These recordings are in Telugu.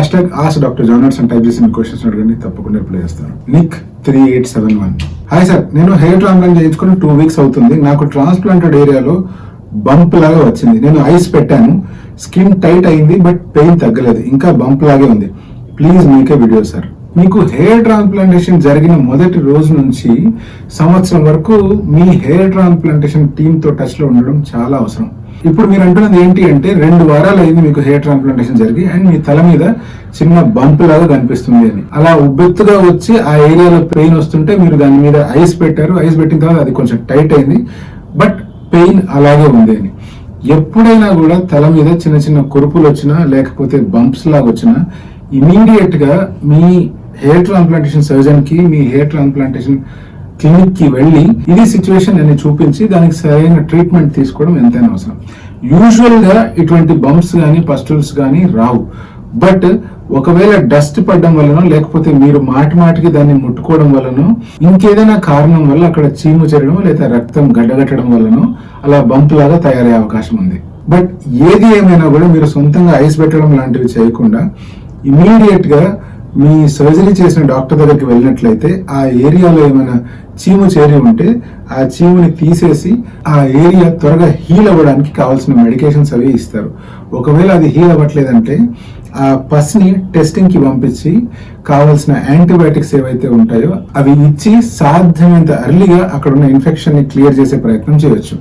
హ్యాష్ ట్యాగ్ ఆస్ డాక్టర్ జానర్స్ అని టైప్ చేసి మీ క్వశ్చన్స్ అడగండి, తప్పకుండా రిప్లై చేస్తాను. నిక్ 3871. హాయ్ సార్, నేను హెయిర్ ట్రాన్స్ప్లాంట్ చేయించుకుని 2 weeks అవుతుంది. నాకు ట్రాన్స్ప్లాంటెడ్ ఏరియాలో బంప్ లాగా వచ్చింది. నేను ఐస్ పెట్టాను, స్కిన్ టైట్ అయింది, బట్ పెయిన్ తగ్గలేదు, ఇంకా బంప్ లాగే ఉంది. ప్లీజ్ మీకే వీడియో సార్. మీకు హెయిర్ ట్రాన్స్ప్లాంటేషన్ జరిగిన మొదటి రోజు నుంచి సంవత్సరం వరకు మీ హెయిర్ ట్రాన్స్ప్లాంటేషన్ టీమ్ తో టచ్ లో ఉండడం చాలా అవసరం. ఇప్పుడు మీరు అంటున్నది ఏంటి అంటే 2 వారాలు అయింది మీకు హెయిర్ ట్రాన్స్ప్లాంటేషన్ జరిగి, అండ్ మీ తల మీద చిన్న బంప్ లాగా కనిపిస్తుంది అని. అలా ఉబ్బెత్తుగా వచ్చి ఆ ఏరియాలో పెయిన్ వస్తుంటే మీరు దాని మీద ఐస్ పెట్టారు. ఐస్ పెట్టిన తర్వాత అది కొంచెం టైట్ అయింది, బట్ పెయిన్ అలాగే ఉంది అని. ఎప్పుడైనా కూడా తల మీద చిన్న చిన్న కురుపులు వచ్చినా లేకపోతే బంప్స్ లాగా వచ్చినా ఇమీడియట్ గా మీ హెయిర్ ట్రాన్స్ప్లాంటేషన్ సర్జన్ కి, మీ హెయిర్ ట్రాన్స్ప్లాంటేషన్ క్లినిక్ కి వెళ్ళి ఇది సిచ్యువేషన్ అని చూపించి దానికి సరైన ట్రీట్మెంట్ తీసుకోవడం ఎంతైనా అవసరం. యూజువల్ గా ఇటువంటి బంప్స్ గానీ పస్టుల్స్ గానీ రావు, బట్ ఒకవేళ డస్ట్ పడడం వలనో లేకపోతే మీరు మాటికి దాన్ని ముట్టుకోవడం వలనో ఇంకేదైనా కారణం వల్ల అక్కడ చీము చేరడం లేదా రక్తం గడ్డగట్టడం వలనో అలా బంప్ లాగా తయారయ్యే అవకాశం ఉంది. బట్ ఏది ఏమైనా కూడా మీరు సొంతంగా ఐస్ పెట్టడం లాంటివి చేయకుండా ఇమీడియట్ గా మీ సర్జరీ చేసిన డాక్టర్ దగ్గరికి వెళ్ళినట్లయితే ఆ ఏరియాలో ఏమైనా చీము చేరి ఉంటే ఆ చీముని తీసేసి ఆ ఏరియా త్వరగా హీల్ అవ్వడానికి కావాల్సిన మెడికేషన్స్ అవి ఇస్తారు. ఒకవేళ అది హీల్ అవ్వట్లేదంటే ఆ పస్ని టెస్టింగ్ కి పంపించి కావాల్సిన యాంటీబయాటిక్స్ ఏవైతే ఉంటాయో అవి ఇచ్చి సాధ్యమైనంత ఎర్లీగా అక్కడ ఉన్న ఇన్ఫెక్షన్ ని క్లియర్ చేసే ప్రయత్నం చేయొచ్చు.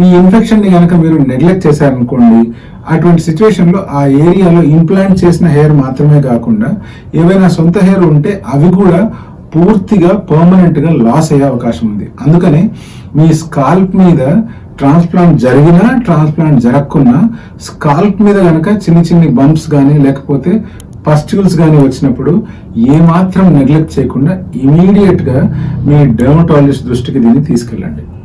ఈ ఇన్ఫెక్షన్ ని కనుక మీరు నెగ్లెక్ట్ చేశారనుకోండి, అటువంటి సిచ్యువేషన్ లో ఆ ఏరియాలో ఇంప్లాంట్ చేసిన హెయిర్ మాత్రమే కాకుండా ఏవైనా సొంత హెయిర్ ఉంటే అవి కూడా పూర్తిగా పర్మనెంట్ గా లాస్ అయ్యే అవకాశం ఉంది. అందుకనే మీ స్కాల్ప్ మీద ట్రాన్స్ప్లాంట్ జరిగినా ట్రాన్స్ప్లాంట్ జరగకున్నా స్కాల్ప్ మీద కనుక చిన్ని బంప్స్ కానీ లేకపోతే పస్టికల్స్ కానీ వచ్చినప్పుడు ఏమాత్రం నెగ్లెక్ట్ చేయకుండా ఇమీడియట్ గా మీ డెర్మటాలజిస్ట్ దృష్టికి దీన్ని తీసుకెళ్ళండి.